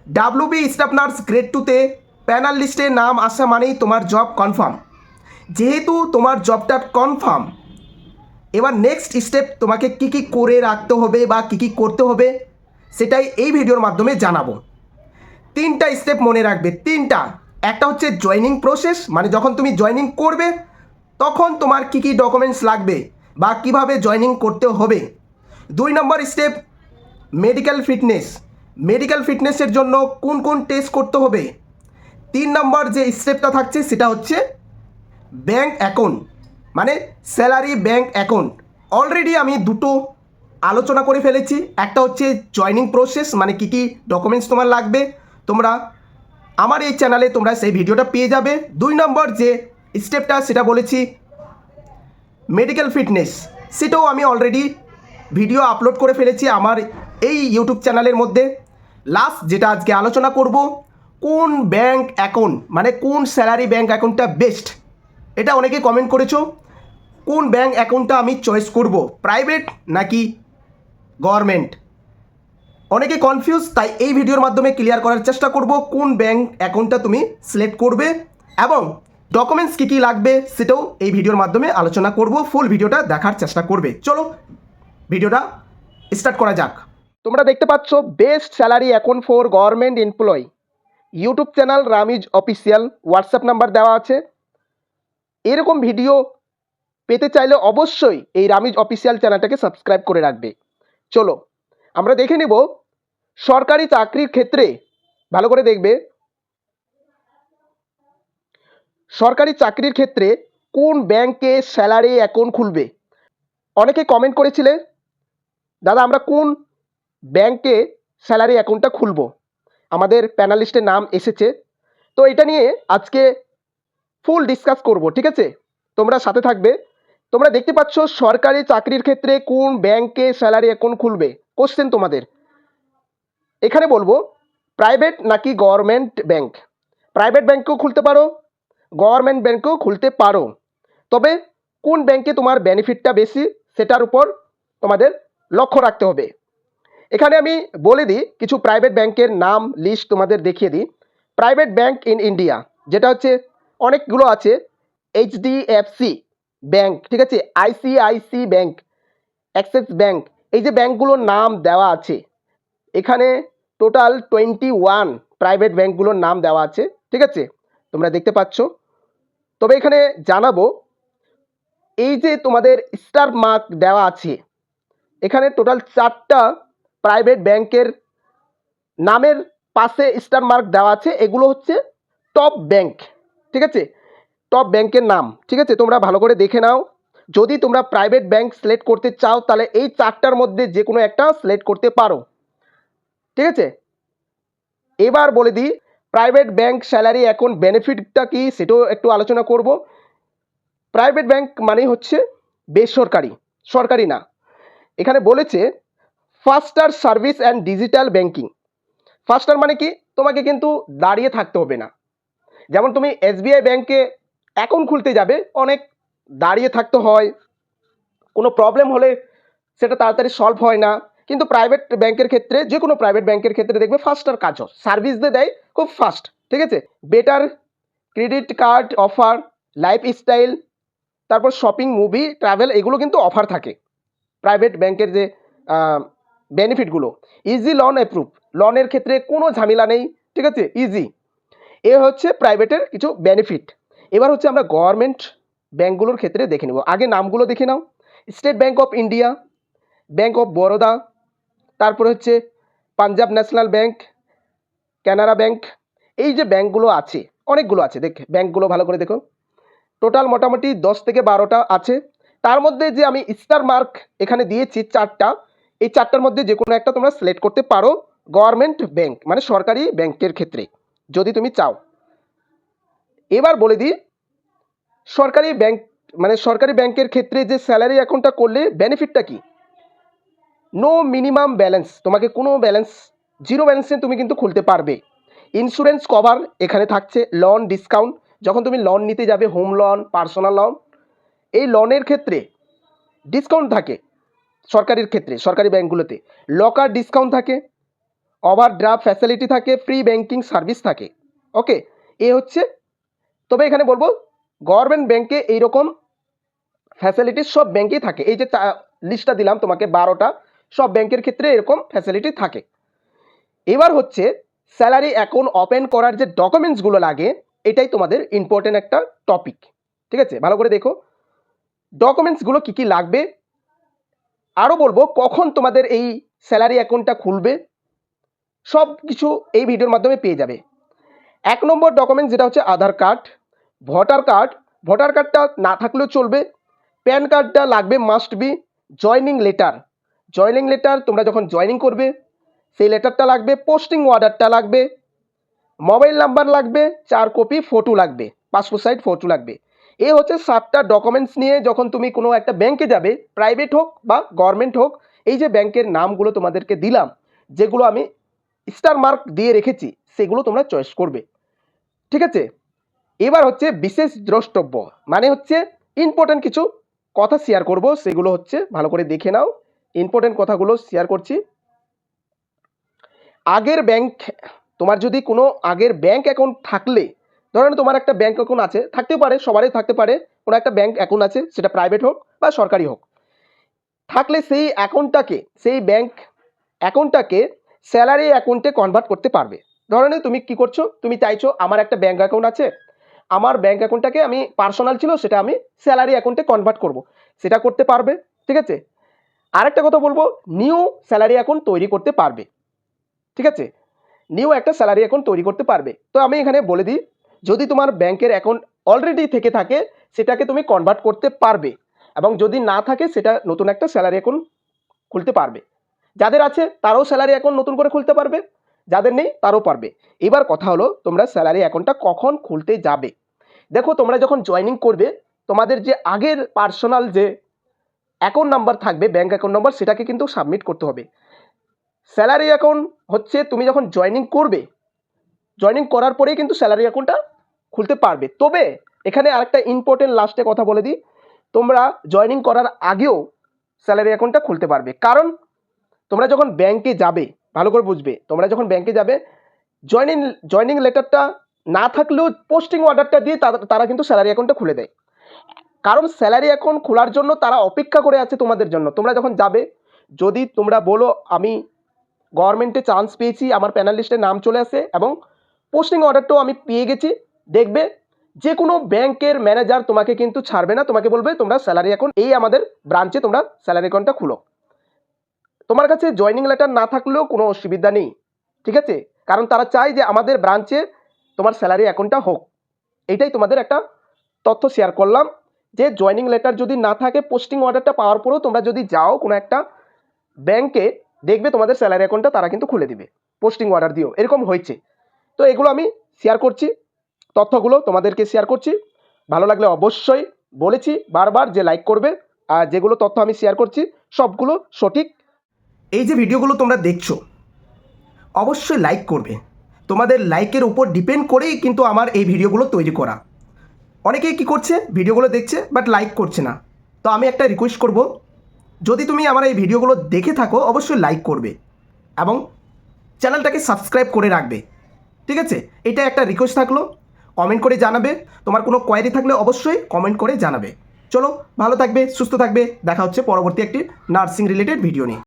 WB staff nurse grade 2তে panel লিস্টে নাম আসা মানেই তোমার জব কনফার্ম। যেহেতু তোমার জবটা কনফার্ম, এবার নেক্সট স্টেপ তোমাকে কি কি করে রাখতে হবে বা কি কি করতে হবে সেটাই এই ভিডিওর মাধ্যমে জানাবো। তিনটা স্টেপ মনে রাখবে, তিনটা। একটা হচ্ছে জয়েনিং প্রসেস, মানে যখন তুমি জয়েনিং করবে তখন তোমার কি কি ডকুমেন্টস লাগবে বা কিভাবে জয়েনিং করতে হবে। 2 নম্বর স্টেপ মেডিকেল ফিটনেস, মেডিকেল ফিটনেসের জন্য কোন কোন টেস্ট করতে হবে। 3 নম্বর যে স্টেপটা থাকছে সেটা হচ্ছে ব্যাঙ্ক অ্যাকাউন্ট, মানে স্যালারি ব্যাঙ্ক অ্যাকাউন্ট। অলরেডি আমি দুটো আলোচনা করে ফেলেছি। একটা হচ্ছে জয়নিং প্রসেস, মানে কী কী ডকুমেন্টস তোমার লাগবে, তোমরা আমার এই চ্যানেলে তোমরা সেই ভিডিওটা পেয়ে যাবে। 2 নম্বর যে স্টেপটা সেটা বলেছি মেডিকেল ফিটনেস, সেটাও আমি অলরেডি ভিডিও আপলোড করে ফেলেছি আমার এই ইউটিউব চ্যানেলের মধ্যে। লাস্ট যেটা আজকে আলোচনা করব, কোন ব্যাঙ্ক অ্যাকাউন্ট মানে কোন স্যালারি ব্যাঙ্ক অ্যাকাউন্টটা বেস্ট, এটা অনেকে কমেন্ট করেছো। কোন ব্যাঙ্ক অ্যাকাউন্টটা আমি চয়েস করব, প্রাইভেট নাকি গভর্নমেন্ট, অনেকে কনফিউজ। তাই এই ভিডিওর মাধ্যমে ক্লিয়ার করার চেষ্টা করব কোন ব্যাঙ্ক অ্যাকাউন্টটা তুমি সিলেক্ট করবে এবং ডকুমেন্টস কী কী লাগবে সেটাও এই ভিডিওর মাধ্যমে আলোচনা করব। ফুল ভিডিওটা দেখার চেষ্টা করবে। চলো ভিডিওটা স্টার্ট করা যাক। তোমরা দেখতে পাচ্ছ best salary account for government employee, YouTube channel Ramiz official, WhatsApp number দেওয়া আছে। এরকম ভিডিও পেতে চাইলে অবশ্যই এই রামিজ অফিসিয়াল চ্যানেলটাকে সাবস্ক্রাইব করে রাখবে। চলো আমরা দেখে নেব সরকারি চাকরির ক্ষেত্রে, ভালো করে দেখবে, সরকারি চাকরির ক্ষেত্রে কোন ব্যাংকে স্যালারি অ্যাকাউন্ট খুলবে। অনেকে কমেন্ট করেছিলে দাদা আমরা কোন ব্যাংকে স্যালারি অ্যাকাউন্টটা খুলব, আমাদের প্যানালিস্টের নাম এসেছে। তো এটা নিয়ে আজকে ফুল ডিসকাস করব, ঠিক আছে, তোমরা সাথে থাকবে। তোমরা দেখতে পাচ্ছ সরকারি চাকরির ক্ষেত্রে কোন ব্যাংকে স্যালারি অ্যাকাউন্ট খুলবে, কোশ্চেন তোমাদের। এখানে বলবো প্রাইভেট নাকি গভর্নমেন্ট ব্যাংক। প্রাইভেট ব্যাংকেও খুলতে পারো, গভর্নমেন্ট ব্যাংকেও খুলতে পারো, তবে কোন ব্যাংকে তোমার বেনিফিটটা বেশি সেটার উপর তোমাদের লক্ষ্য রাখতে হবে। এখানে আমি বলে দিই কিছু প্রাইভেট ব্যাংকের নাম, লিস্ট তোমাদের দেখিয়ে দিই। প্রাইভেট ব্যাংক ইন ইন্ডিয়া, যেটা হচ্ছে অনেকগুলো আছে, এইচডিএফসি ব্যাংক, ঠিক আছে, আইসিআইসি ব্যাংক, অ্যাক্সিস ব্যাংক, এই যে ব্যাংকগুলোর নাম দেওয়া আছে এখানে টোটাল 21 প্রাইভেট ব্যাংকগুলোর নাম দেওয়া আছে, ঠিক আছে, তোমরা দেখতে পাচ্ছ। তবে এখানে জানাবো এই যে তোমাদের স্টার মার্ক দেওয়া আছে, এখানে টোটাল 4টা প্রাইভেট ব্যাংকের নামের পাশে স্টার মার্ক দেওয়া আছে, এগুলো হচ্ছে টপ ব্যাংক, ঠিক আছে, টপ ব্যাংকের নাম, ঠিক আছে, তোমরা ভালো করে দেখে নাও। যদি তোমরা প্রাইভেট ব্যাংক সিলেক্ট করতে চাও তাহলে এই 4টার মধ্যে যে কোনো একটা সিলেক্ট করতে পারো, ঠিক আছে। এবার বলে দিই প্রাইভেট ব্যাংক স্যালারি অ্যাকাউন্ট বেনিফিটটা কি সেটাও একটু আলোচনা করব। প্রাইভেট ব্যাংক মানে হচ্ছে বেসরকারি, সরকারি না। এখানে বলেছে ফাস্টার সার্ভিস অ্যান্ড ডিজিটাল ব্যাংকিং। ফাস্টার মানে কি, তোমাকে কিন্তু দাঁড়িয়ে থাকতে হবে না। যেমন তুমি এসবিআই ব্যাংকে অ্যাকাউন্ট খুলতে যাবে, অনেক দাঁড়িয়ে থাকতে হয়, কোনো প্রবলেম হলে সেটা তাড়াতাড়ি সলভ হয় না। কিন্তু প্রাইভেট ব্যাংকের ক্ষেত্রে, যে কোনো প্রাইভেট ব্যাংকের ক্ষেত্রে দেখবে ফাস্টার কাজ হয়, সার্ভিস দিয়ে দেয় খুব ফাস্ট, ঠিক আছে। Better credit card offer, lifestyle, তারপর শপিং, মুভি, ট্রাভেল, এগুলো কিন্তু অফার থাকে প্রাইভেট ব্যাংকের যে বেনিফিটগুলো। ইজি লোন অ্যাপ্রুভ, লোনের ক্ষেত্রে কোনো ঝামেলা নেই, ঠিক আছে, ইজি। এ হচ্ছে প্রাইভেটের কিছু বেনিফিট। এবার হচ্ছে আমরা গভর্নমেন্ট ব্যাংকগুলোর ক্ষেত্রে দেখে নেব। আগে নামগুলো দেখে নাও, State Bank of India, Bank of Baroda, তারপরে হচ্ছে Punjab National Bank, Canara Bank, এই যে ব্যাংকগুলো আছে অনেকগুলো আছে, দেখ ব্যাংকগুলো ভালো করে দেখো, টোটাল মোটামুটি 10 থেকে 12টা আছে। তার মধ্যে যে আমি স্টার মার্ক এখানে দিয়েছি 4টা, এই 4টার মধ্যে যে কোনো একটা তোমরা সিলেক্ট করতে পারো গভর্নমেন্ট ব্যাংক মানে সরকারি ব্যাংকের ক্ষেত্রে যদি তুমি চাও। এবার বলে দিই সরকারি ব্যাংক মানে সরকারি ব্যাংকের ক্ষেত্রে যে স্যালারি অ্যাকাউন্টটা করলে বেনিফিটটা কি। নো মিনিমাম ব্যালেন্স, তোমাকে কোনো ব্যালেন্স, জিরো ব্যালেন্সে তুমি কিন্তু খুলতে পারবে। ইন্স্যুরেন্স কভার এখানে থাকছে, লোন ডিসকাউন্ট, যখন তুমি লোন নিতে যাবে, হোম লোন, পার্সোনাল লোন, এই লোনের ক্ষেত্রে ডিসকাউন্ট থাকে সরকারির ক্ষেত্রে, সরকারি ব্যাংকগুলোতে লকার ডিসকাউন্ট থাকে, ওভারড্রাফট ফ্যাসিলিটি থাকে, ফ্রি ব্যাংকিং সার্ভিস থাকে। ওকে, এ হচ্ছে, তবে এখানে বলবো গভর্নমেন্ট ব্যাংকে এইরকম ফ্যাসিলিটিস সব ব্যাংকেই থাকে। এই যে লিস্টটা দিলাম তোমাকে 12টা, সব ব্যাংকের ক্ষেত্রে এরকম ফ্যাসিলিটি থাকে। এবার হচ্ছে স্যালারি অ্যাকাউন্ট ওপেন করার যে ডকুমেন্টসগুলো লাগে, এটাই তোমাদের ইম্পর্টেন্ট একটা টপিক। ঠিক আছে, ভালো করে দেখো ডকুমেন্টসগুলো কী কী লাগবে। আরও বলবো কখন তোমাদের এই স্যালারি অ্যাকাউন্টটা খুলবে, সব কিছু এই ভিডিওর মাধ্যমে পেয়ে যাবে। 1 নম্বর ডকুমেন্টস যেটা হচ্ছে আধার কার্ড, ভোটার কার্ড, ভোটার কার্ডটা না থাকলেও চলবে, প্যান কার্ডটা লাগবে must be, joining letter, joining letter তোমরা যখন জয়নিং করবে সেই লেটারটা লাগবে, পোস্টিং অর্ডারটা লাগবে, মোবাইল নাম্বার লাগবে, 4 কপি ফটো লাগবে, পাসপোর্ট সাইজ ফটো লাগবে। এই হচ্ছে 7টা ডকুমেন্টস নিয়ে যখন তুমি কোনো একটা ব্যাংকে যাবে, প্রাইভেট হোক বা গভর্নমেন্ট হোক, এই যে ব্যাংকের নামগুলো তোমাদেরকে দিলাম, যেগুলো আমি স্টার মার্ক দিয়ে রেখেছি, সেগুলো তোমরা চয়েস করবে। ঠিক আছে, এবার হচ্ছে বিশেষ দ্রষ্টব্য, মানে হচ্ছে ইম্পর্টেন্ট কিছু কথা শেয়ার করব, সেগুলো হচ্ছে ভালো করে দেখে নাও। ইম্পর্টেন্ট কথাগুলো শেয়ার করছি। আগের ব্যাংক, তোমার যদি কোনো আগের ব্যাংক অ্যাকাউন্ট থাকলে, ধরেন তোমার একটা ব্যাংক অ্যাকাউন্ট আছে, থাকতেও পারে, সবারই থাকতে পারে, কোনো একটা ব্যাংক অ্যাকাউন্ট আছে, সেটা প্রাইভেট হোক বা সরকারি হোক, থাকলে সেই অ্যাকাউন্টটাকে, সেই ব্যাংক অ্যাকাউন্টটাকে স্যালারি অ্যাকাউন্টে কনভার্ট করতে পারবে। ধরেন তুমি কি করছো, তুমি চাইছো আমার একটা ব্যাংক অ্যাকাউন্ট আছে, আমার ব্যাংক অ্যাকাউন্টটাকে আমি পার্সোনাল ছিল সেটা আমি স্যালারি অ্যাকাউন্টে কনভার্ট করব, সেটা করতে পারবে। ঠিক আছে, আরেকটা কথা বলবো, নিউ স্যালারি অ্যাকাউন্ট তৈরি করতে পারবে। ঠিক আছে, নিউ একটা স্যালারি অ্যাকাউন্ট তৈরি করতে পারবে। তো আমি এখানে বলে দিই, যদি তোমার ব্যাংকের অ্যাকাউন্ট অলরেডি থেকে থাকে সেটাকে তুমি কনভার্ট করতে পারবে, এবং যদি না থাকে সেটা নতুন একটা স্যালারি অ্যাকাউন্ট খুলতে পারবে। যাদের আছে তারাও স্যালারি অ্যাকাউন্ট নতুন করে খুলতে পারবে, যাদের নেই তারাও পারবে। এবার কথা হলো তোমরা স্যালারি অ্যাকাউন্টটা কখন খুলতে যাবে। দেখো, তোমরা যখন জয়েনিং করবে, তোমাদের যে আগের পার্সোনাল যে অ্যাকাউন্ট নাম্বার থাকবে, ব্যাংক অ্যাকাউন্ট নাম্বার, সেটাকে কিন্তু সাবমিট করতে হবে। স্যালারি অ্যাকাউন্ট হচ্ছে তুমি যখন জয়েনিং করবে, জয়েনিং করার পরেই কিন্তু স্যালারি অ্যাকাউন্টটা খুলতে পারবে। তবে এখানে আরেকটা ইম্পর্টেন্ট লাস্টে কথা বলে দিই, তোমরা জয়েনিং করার আগেও স্যালারি অ্যাকাউন্টটা খুলতে পারবে। কারণ তোমরা যখন ব্যাংকে যাবে, ভালো করে বুঝবে, তোমরা যখন ব্যাংকে যাবে, জয়েনিং লেটারটা না থাকলেও পোস্টিং অর্ডারটা দিয়ে তারা কিন্তু স্যালারি অ্যাকাউন্টটা খুলে দেয়। কারণ স্যালারি অ্যাকাউন্ট খোলার জন্য তারা অপেক্ষা করে আছে তোমাদের জন্য। তোমরা যখন যাবে, যদি তোমরা বলো আমি গভর্নমেন্টে চান্স পেয়েছি, আমার প্যানেল লিস্টে নাম চলে আসে এবং পোস্টিং অর্ডারটাও আমি পেয়ে গেছি, দেখবে যে কোনো ব্যাংকের ম্যানেজার তোমাকে কিন্তু ছাড়বে না, তোমাকে বলবে তোমরা স্যালারি অ্যাকাউন্ট এই আমাদের ব্রাঞ্চে তোমরা স্যালারি অ্যাকাউন্টটা খুলো। তোমার কাছে জয়েনিং লেটার না থাকলেও কোনো অসুবিধা নেই। ঠিক আছে, কারণ তারা চায় যে আমাদের ব্রাঞ্চে তোমার স্যালারি অ্যাকাউন্টটা হোক। এইটাই তোমাদের একটা তথ্য শেয়ার করলাম, যে জয়েনিং লেটার যদি না থাকে, পোস্টিং অর্ডারটা পাওয়ার পরেও তোমরা যদি যাও কোনো একটা ব্যাংকে, দেখবে তোমাদের স্যালারি অ্যাকাউন্টটা তারা কিন্তু খুলে দিবে পোস্টিং অর্ডার দিও, এরকম হয়েছে। তো এগুলো আমি শেয়ার করছি, তথ্যগুলো তোমাদেরকে শেয়ার করছি। ভালো লাগলে অবশ্যই বলেছি বারবার যে লাইক করবে, আর যেগুলো তথ্য আমি শেয়ার করছি সবগুলো সঠিক। এই যে ভিডিওগুলো তোমরা দেখছো, অবশ্যই লাইক করবে। তোমাদের লাইকের উপর ডিপেন্ড করেই কিন্তু আমার এই ভিডিওগুলো তৈরি করা। অনেকেই কী করছে, ভিডিওগুলো দেখছে বাট লাইক করছে না। তো আমি একটা রিকোয়েস্ট করব, যদি তুমি আমার এই ভিডিওগুলো দেখে থাকো অবশ্যই লাইক করবে এবং চ্যানেলটাকে সাবস্ক্রাইব করে রাখবে। ঠিক আছে, এটা একটা রিকোয়েস্ট থাকলো। কমেন্ট করে জানাবে, তোমার কোনো কোয়ারি থাকলে অবশ্যই কমেন্ট করে জানাবে। চলো, ভালো থাকবে, সুস্থ থাকবে, দেখা হচ্ছে পরবর্তী একটি নার্সিং রিলেটেড ভিডিও নিয়ে।